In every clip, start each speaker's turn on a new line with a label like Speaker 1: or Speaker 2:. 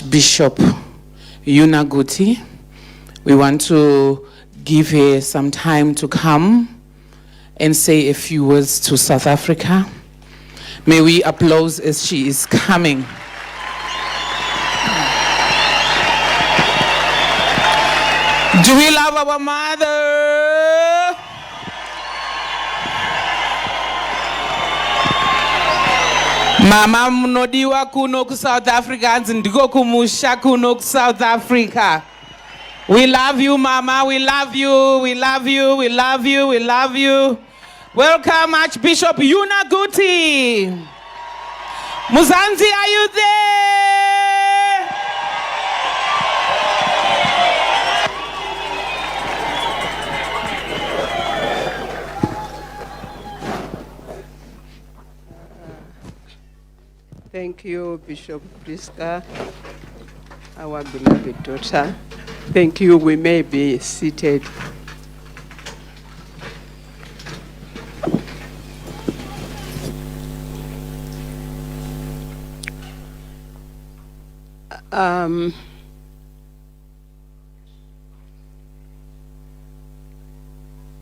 Speaker 1: Archbishop Guti. We want to give her some time to come and say a few words to South Africa. May we applaud as she is coming. Do we love our mother? Mama mnodiwa kuno ku South Africa, ndiko kumusha kuno ku South Africa. We love you, Mama. We love you. We love you. We love you. We love you. Welcome, Archbishop Guti. Muzanzi, are you there?
Speaker 2: Thank you, Bishop Priska, our beloved daughter. Thank you. We may be seated.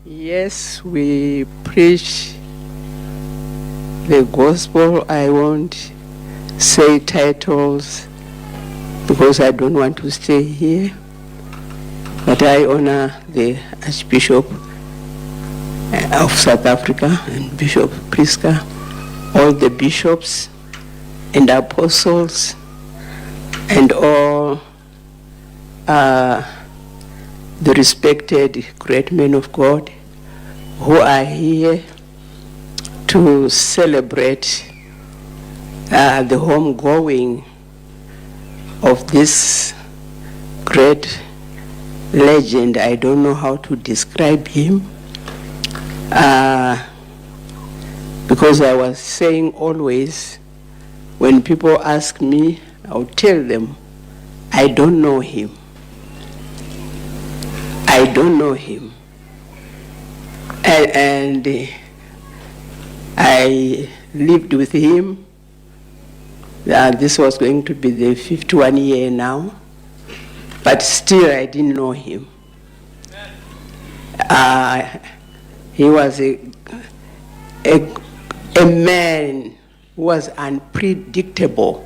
Speaker 2: Yes, we preach the gospel. I won't say titles because I don't want to stay here, but I honor the Archbishop of South Africa and Bishop Priska, all the bishops and apostles and all the respected great men of God who are here to celebrate the homegoing of this great legend. I don't know how to describe him, because I was saying always, when people ask me, I'll tell them, I don't know him. I don't know him. And I lived with him. This was going to be the 51 year now, but still I didn't know him. He was a man who was unpredictable,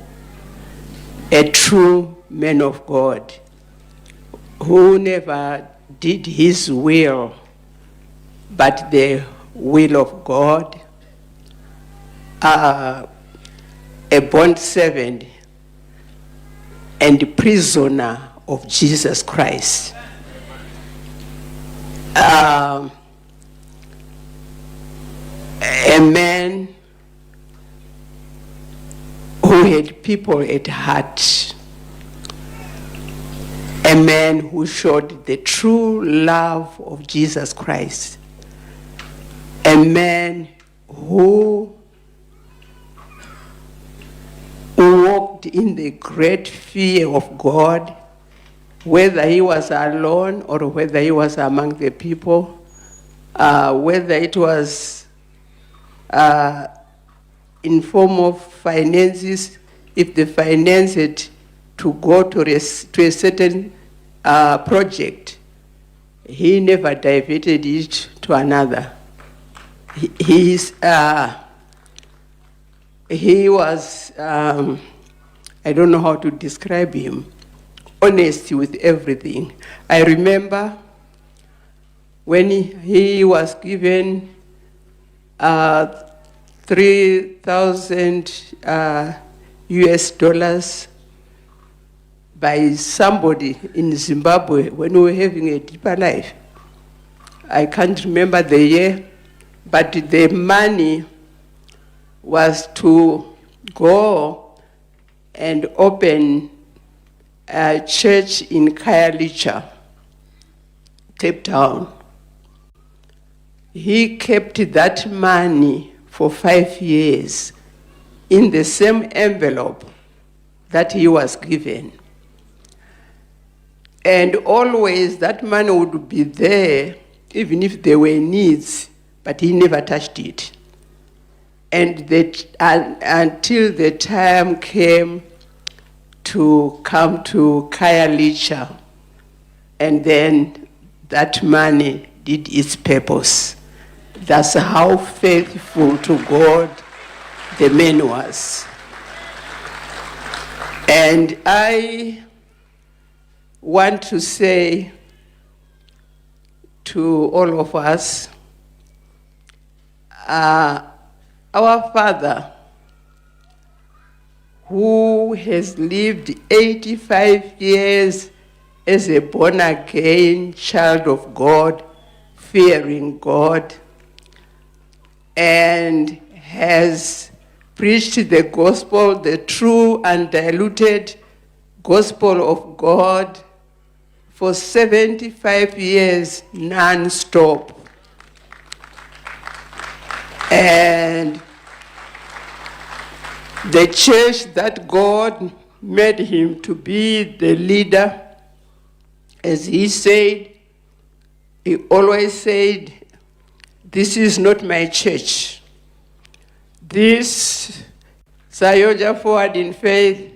Speaker 2: a true man of God, who never did his will, but the will of God. A bond servant and prisoner of Jesus Christ. A man who had people at heart. A man who showed the true love of Jesus Christ. A man who walked in the great fear of God, whether he was alone or whether he was among the people, whether it was in form of finances, if the finance had to go to a certain project, he never diverted it to another. He was, I don't know how to describe him, honest with everything. I remember when he was given 3,000 US dollars by somebody in Zimbabwe when we were having a deeper life. I can't remember the year, but the money was to go and open a church in Khayelitsha, Cape Town. He kept that money for 5 years in the same envelope that he was given. And always that money would be there, even if there were needs, but he never touched it. And until the time came to come to Khayelitsha, and then that money did its purpose. That's how faithful to God the man was. And I want to say to all of us, our father, who has lived 85 years as a born-again child of God, fearing God, and has preached the gospel, the true undiluted gospel of God, for 75 years non-stop. And the church that God made him to be the leader, as he said, he always said, "This is not my church. This ZAOGA Forward in Faith,"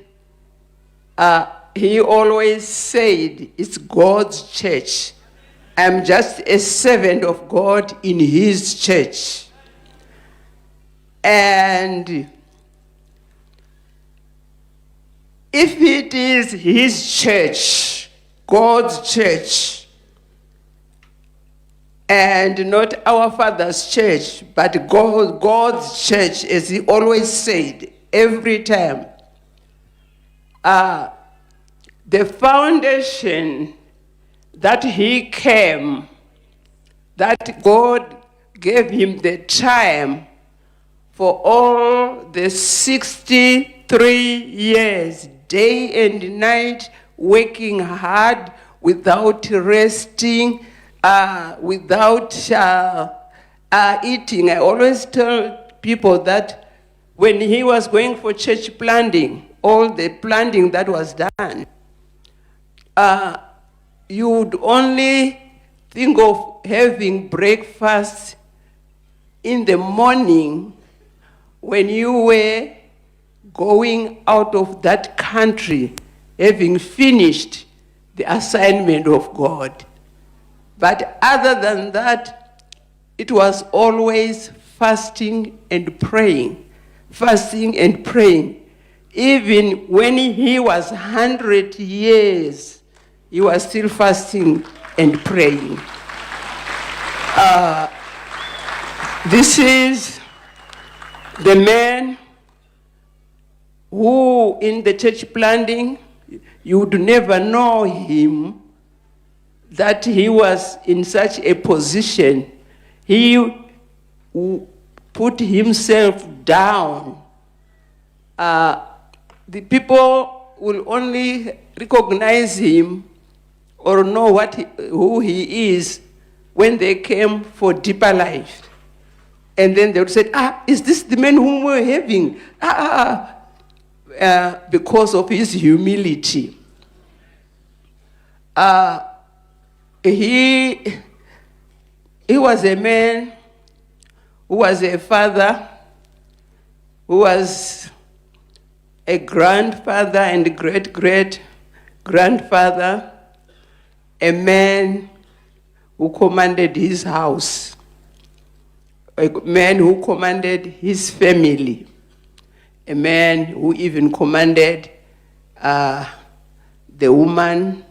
Speaker 2: he always said, "It's God's church. I'm just a servant of God in his church." And if it is his church, God's church, and not our father's church, but God's church, as he always said every time, the foundation that he came, that God gave him the time for all the 63 years, day and night, working hard without resting, without eating. I always tell people that when he was going for church planting, all the planting that was done, you would only think of having breakfast in the morning when you were going out of that country, having finished the assignment of God. But other than that, it was always fasting and praying, fasting and praying. Even when he was 100 years, he was still fasting and praying. This is the man who, in the church planting, you would never know him, that he was in such a position. He put himself down. The people will only recognize him or know who he is when they came for deeper life. And then they would say, is this the man whom we're having? Because of his humility. He was a man who was a father, who was a grandfather and great-great-grandfather, a man who commanded his house, a man who commanded his family, a man who even commanded the woman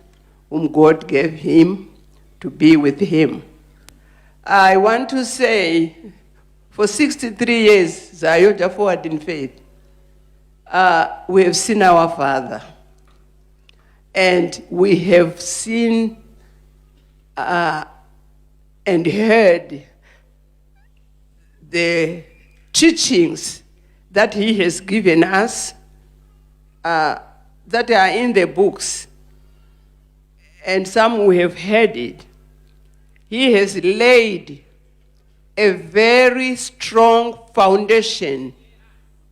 Speaker 2: whom God gave him to be with him. I want to say, for 63 years, ZAOGA Forward in Faith, we have seen our Father. And we have seen and heard the teachings that he has given us that are in the books. And some we have heard it. He has laid a very strong foundation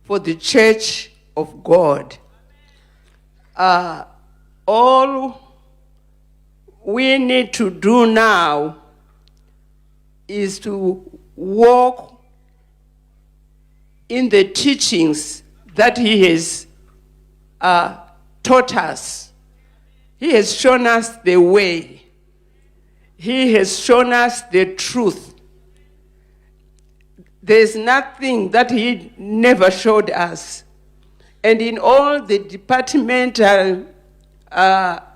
Speaker 2: for the church of God. All we need to do now is to walk in the teachings that he has taught us. He has shown us the way. He has shown us the truth. There's nothing that he never showed us. And in all the departmental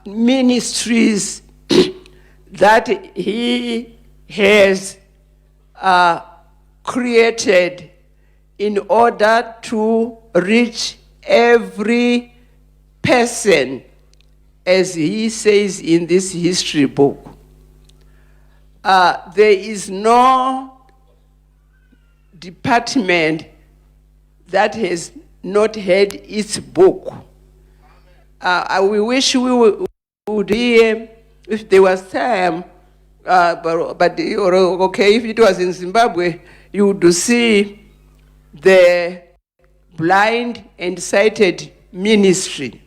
Speaker 2: ministries that he has created in order to reach every person, as he says in this history book, there is no department that has not had its book. We wish we would hear if there was time, but okay, if it was in Zimbabwe, you would see the blind and sighted ministry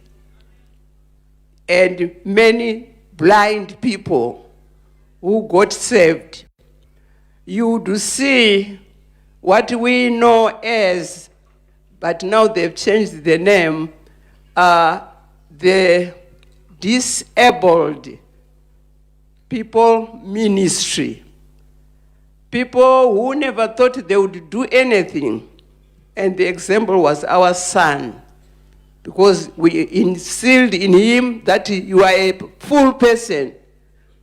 Speaker 2: and many blind people who got saved. You would see what we know as, but now they've changed the name, the disabled people ministry. People who never thought they would do anything. And the example was our son, because we instilled in him that you are a full person.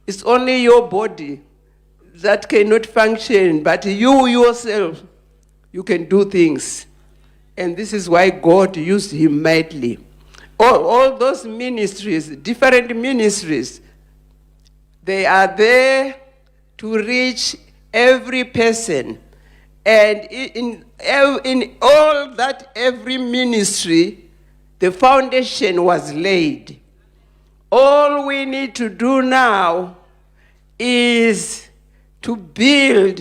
Speaker 2: It's only your body that cannot function, but you yourself, you can do things. And this is why God used him mightily. All those ministries, different ministries, they are there to reach every person. And in all that, every ministry, the foundation was laid. All we need to do now is to build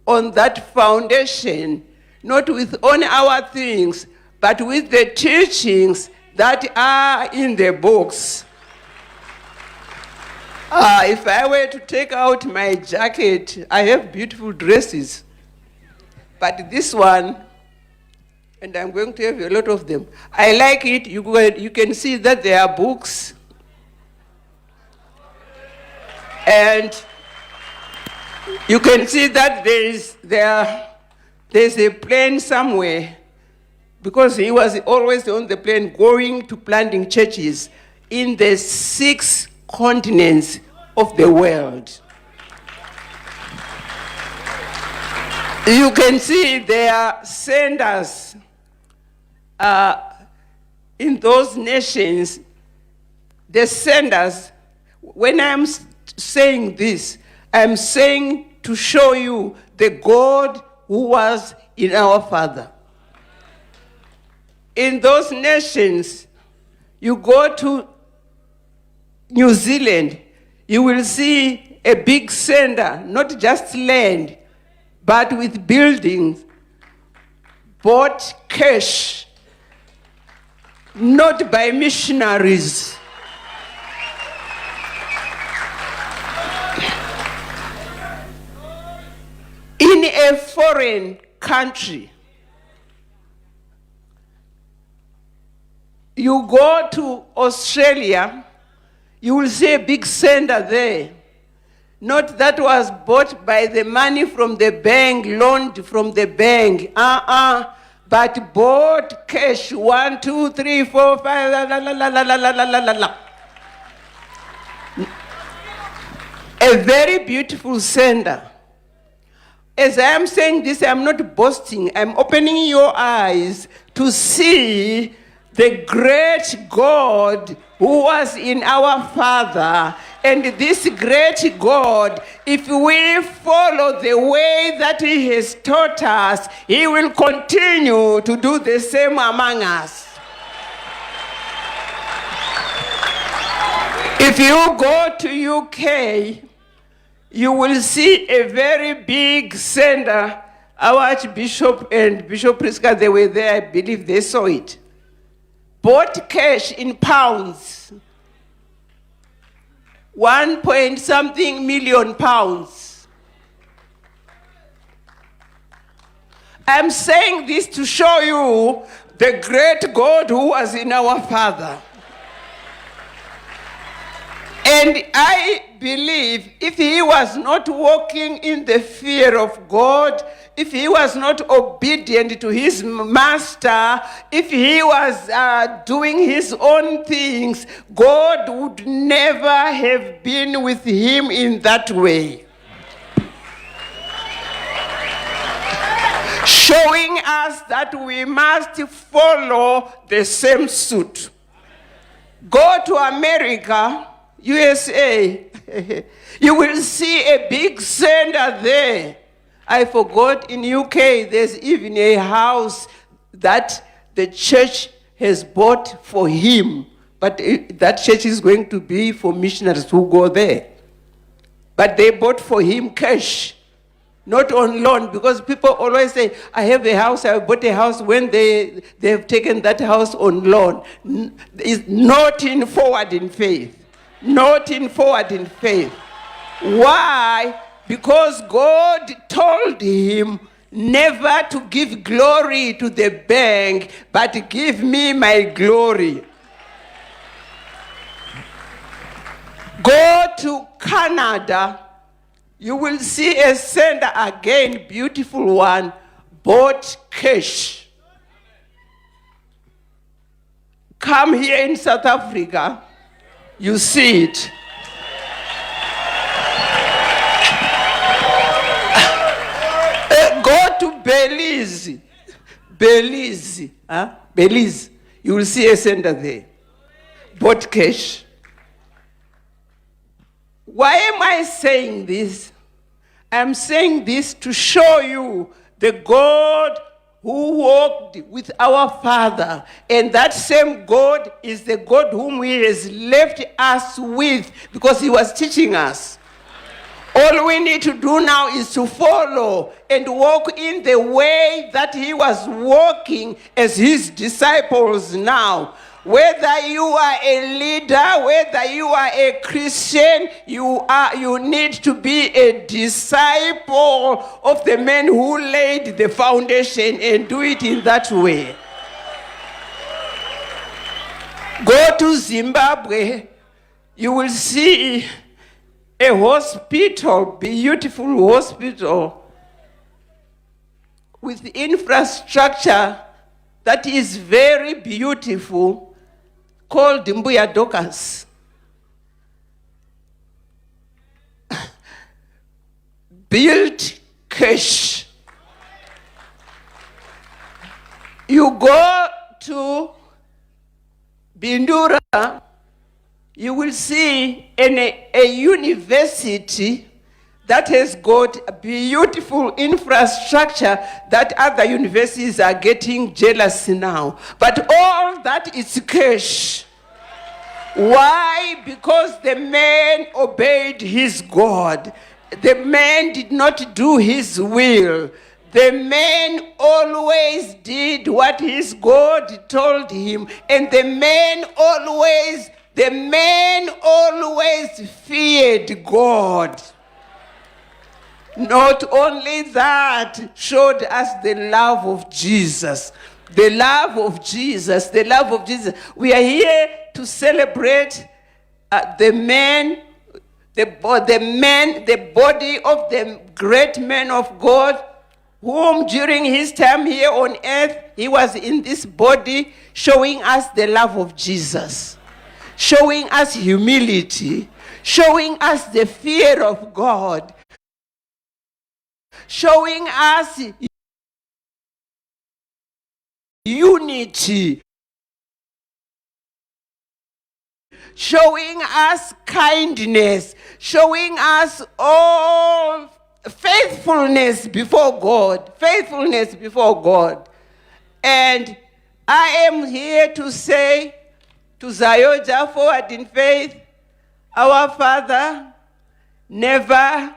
Speaker 2: on that foundation, not with only our things, but with the teachings that are in the books. If I were to take out my jacket, I have beautiful dresses. But this one, and I'm going to have a lot of them, I like it. You can see that there are books. And you can see that there's a plane somewhere, because he was always on the plane going to planting churches in the 6 continents of the world. You can see there are senders in those nations. The senders, when I'm saying this, I'm saying to show you the God who was in our Father. In those nations, you go to New Zealand, you will see a big sender, not just land, but with buildings, bought cash, not by missionaries. In a foreign country, you go to Australia, you will see a big sender there. Not that was bought by the money from the bank, loaned from the bank, but bought cash, 1, 2, 3, 4, 5, la, la, la, la, la, la, la, la, la. A very beautiful sender. As I am saying this, I'm not boasting. I'm opening your eyes to see the great God who was in our Father. And this great God, if we follow the way that he has taught us, he will continue to do the same among us. If you go to UK, you will see a very big sender. Our Archbishop and Bishop Priska, they were there, I believe they saw it. Bought cash in pounds. 1 point something million pounds. I'm saying this to show you the great God who was in our Father. And I believe if he was not walking in the fear of God, if he was not obedient to his master, if he was doing his own things, God would never have been with him in that way. Showing us that we must follow the same suit. Go to America, USA, you will see a big center there. I forgot, in UK there's even a house that the church has bought for him, but that church is going to be for missionaries who go there. But they bought for him cash, not on loan, because people always say, I have a house, I bought a house, when they have taken that house on loan. It's not in forward in faith. Not in forward in faith. Why? Because God told him never to give glory to the bank, but give me my glory. Go to Canada, you will see a center again, beautiful one, bought cash. Come here in South Africa, you see it. Go to Belize. Belize. You will see a center there. Bought cash. Why am I saying this? I'm saying this to show you the God who walked with our Father. And that same God is the God whom he has left us with, because he was teaching us. All we need to do now is to follow and walk in the way that he was walking as his disciples now. Whether you are a leader, whether you are a Christian, you need to be a disciple of the man who laid the foundation, and do it in that way. Go to Zimbabwe, you will see a hospital, beautiful hospital, with infrastructure that is very beautiful, called Mbuya Dokas. Built cash. You go to Bindura, you will see a university that has got a beautiful infrastructure that other universities are getting jealous now. But all that is cash. Why? Because the man obeyed his God. The man did not do his will. The man always did what his God told him. And the man always feared God. Not only that, showed us the love of Jesus. The love of Jesus, the love of Jesus. We are here to celebrate the body of the great man of God, whom during his time here on earth, he was in this body showing us the love of Jesus, showing us humility, showing us the fear of God, showing us unity, showing us kindness, showing us all faithfulness before God, faithfulness before God. And I am here to say to ZAOGA Forward in Faith, our Father never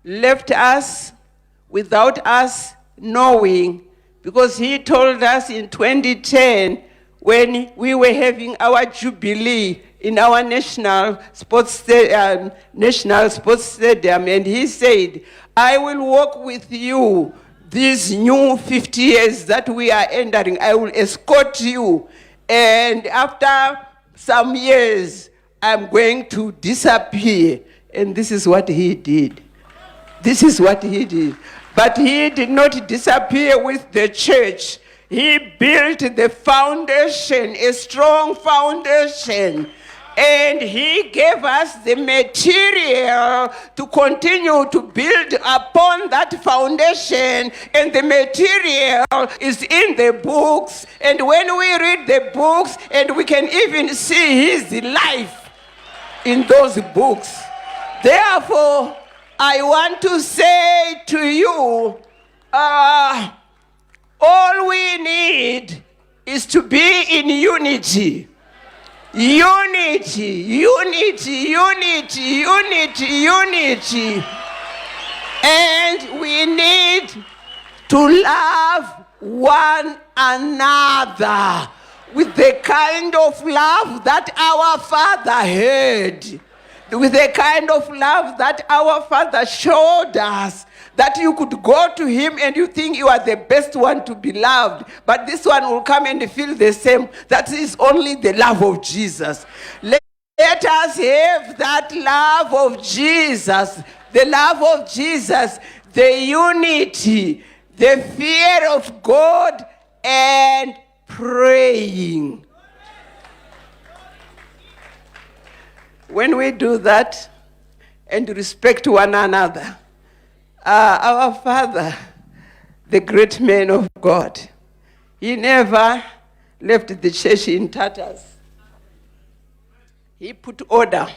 Speaker 2: left us without us knowing, because he told us in 2010, when we were having our jubilee in our national sports stadium, and he said, I will walk with you these new 50 years that we are entering. I will escort you. And after some years, I'm going to disappear. And this is what he did. This is what he did. But he did not disappear with the church. He built the foundation, a strong foundation. And he gave us the material to continue to build upon that foundation. And the material is in the books. And when we read the books, and we can even see his life in those books. Therefore, I want to say to you, all we need is to be in unity. Unity, unity, unity, unity, unity. And we need to love one another with the kind of love that our Father had. With the kind of love that our Father showed us, that you could go to him and you think you are the best one to be loved, but this one will come and feel the same. That is only the love of Jesus. Let us have that love of Jesus, the love of Jesus, the unity, the fear of God, and praying. When we do that and respect one another, our Father, the great man of God, he never left the church in tatters. He put order.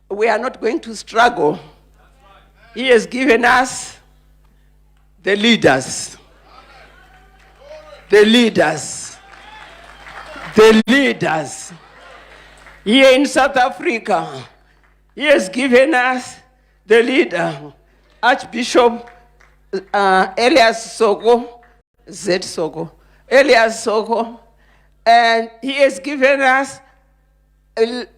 Speaker 2: We are not going to struggle. He has given us the leaders. The leaders. The leaders. Here in South Africa, he has given us the leader, Archbishop Elias Soko, Z Soko, Elias Soko, and he has given us,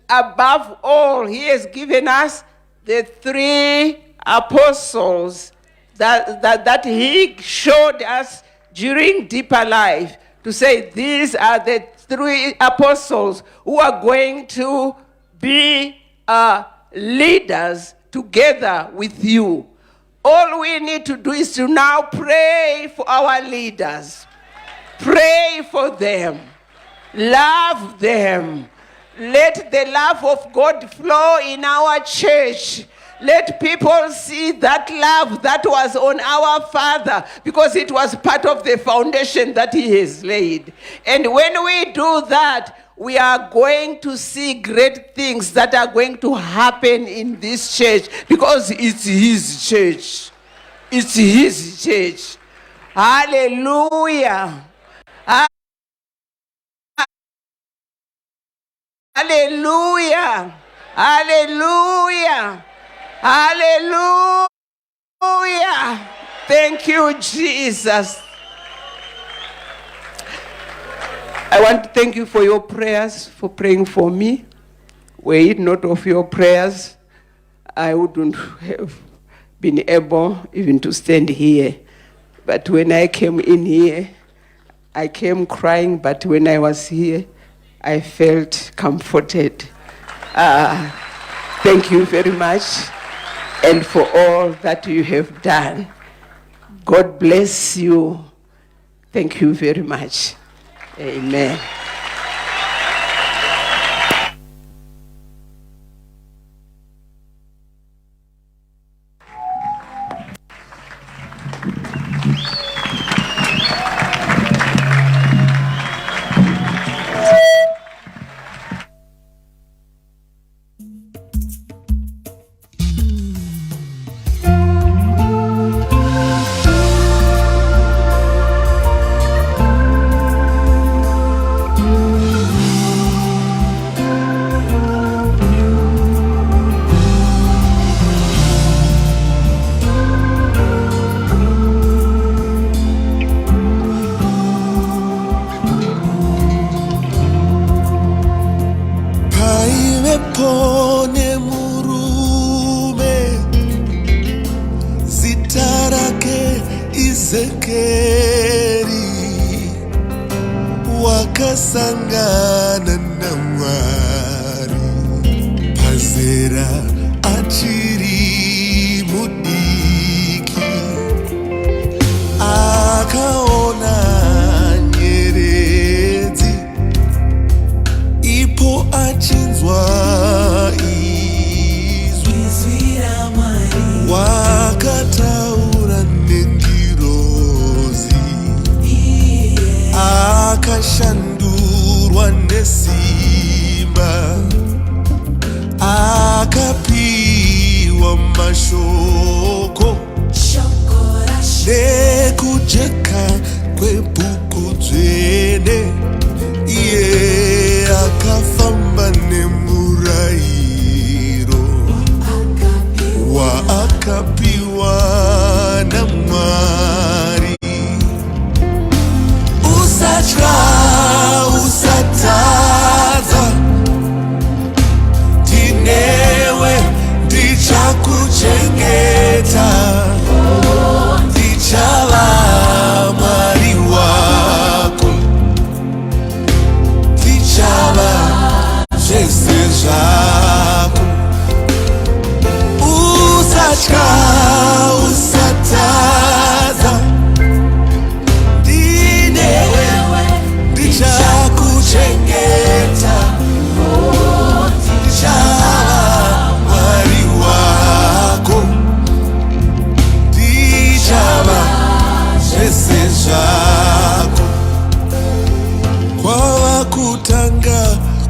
Speaker 2: above all, he has given us the 3 apostles that he showed us during deeper life, to say these are the 3 apostles who are going to be leaders together with you. All we need to do is to now pray for our leaders. Pray for them. Love them. Let the love of God flow in our church. Let people see that love that was on our Father, because it was part of the foundation that he has laid. And when we do that, we are going to see great things that are going to happen in this church, because it's his church. It's his church. Hallelujah. Hallelujah. Hallelujah. Hallelujah. Thank you, Jesus. I want to thank you for your prayers, for praying for me. Were it not of your prayers, I wouldn't have been able even to stand here. But when I came in here, I came crying, but when I was here, I felt comforted. Thank you very much, and for all that you have done. God bless you. Thank you very much. Amen.
Speaker 3: Wakasangana na Mwari. achiri mudiki, akaona nyeredzi, ipo achinzwa izwi wakataura nengirozi, akashandurwa nesimba, akapiwa mashoko nekujeka kwebhuku dzvene, iye akafamba nemurayiro waakapiwa naMwari. Usatya, usatadza, ndinewe ndichakuchengeta, ndichava Mwari wako, ndichava zvese zvako. Usatya, usatadza, ndinewe ndichakuchengeta, ndichava Mwari wako, ndichava zvese zvako. Kwava kutanga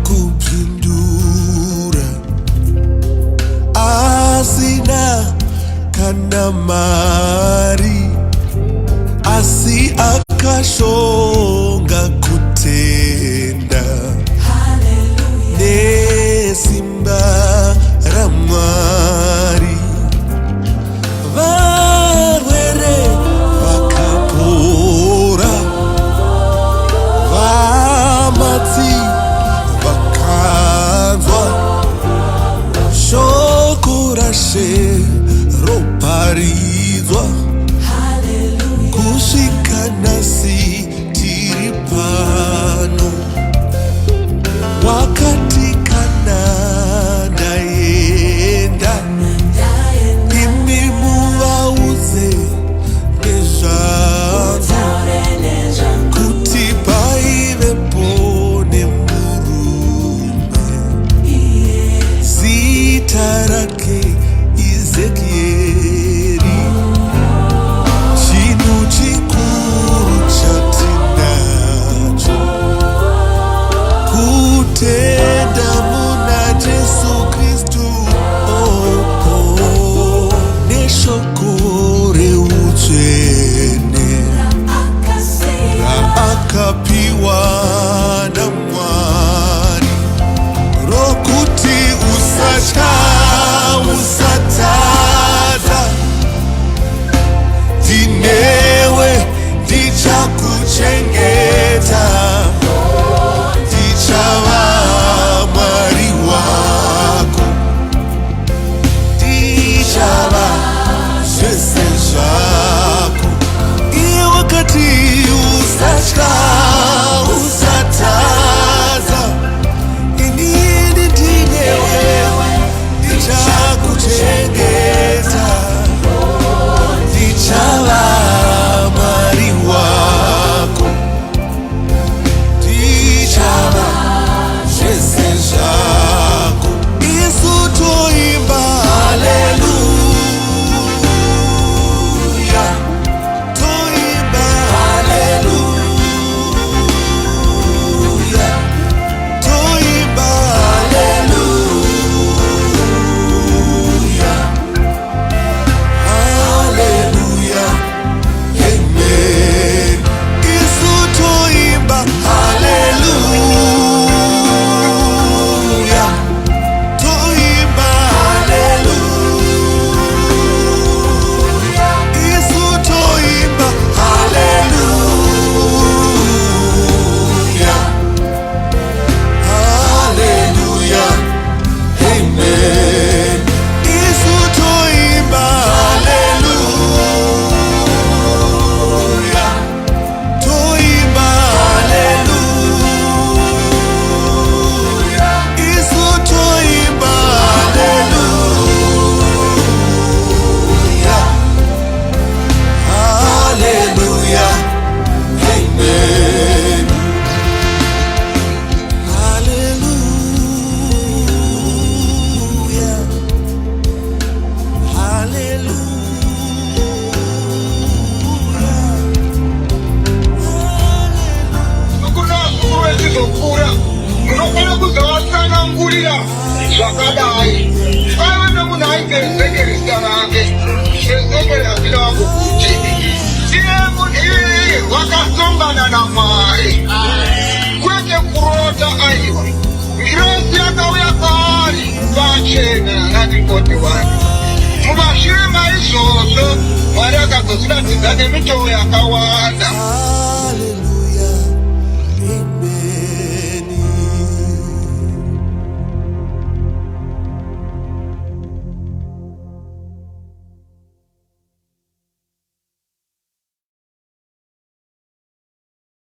Speaker 3: kupindura, asina kana mari, asi akashonga kutenda nesimba raMwari. Varwere vakapora, vamatsi vakanzwa, shoko raShe roparidzwa, kusvika nhasi tiri pano. Wakati kana ndaenda, imi muvaudze nezvangu, kuti paivepo nemurume zita rake Ezekieri, chinhu chikuru chatinacho, kutenda muna Jesu Kristu, neshoko reutsvene raakapiwa naMwari, rokuti usatya, usatadza,
Speaker 4: zvakadai aione munhu aipezekere zita rake ezekere azinowa kuti iye munhu iyeye wakasongana naMwari kwete kurota aiwa ngirozi yakauya paari pachena nakati41 mumashure maizvozvo Mwari akazozviratidza nemitoo yakawanda.